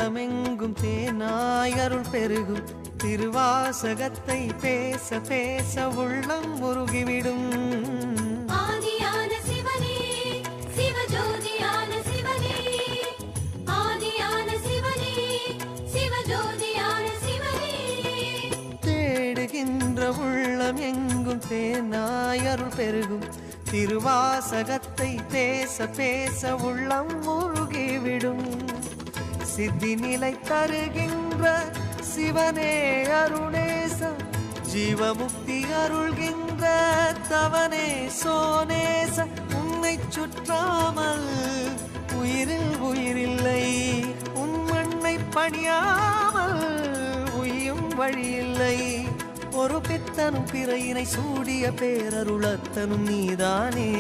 உள்ளமெங்கும் தேனாய் அருள் பெருகும் திருவாசகத்தை பேச பேச உள்ளம் முருகிவிடும். ஆதியான சிவனே சிவஜோதியான சிவனே, ஆதியான சிவனே சிவஜோதியான சிவனே. தேடுகின்ற உள்ளம் எங்கும் தேனாய் அருள் பெருகும் திருவாசகத்தை பேச பேச உள்ளம் முருகிவிடும். சித்தி நிலை தருகின்ற சிவனே அருணேச, ஜீவமுக்தி அருள்கின்ற தவனே சோனேச. உன்னை சுற்றாமல் உயிரில் உயிரில்லை, உன் மண்ணை பணியாமல் உயும் வழியில்லை. ஒரு பித்தனும் பிறையினை சூடிய பேரருளத்தனும் நீதானே.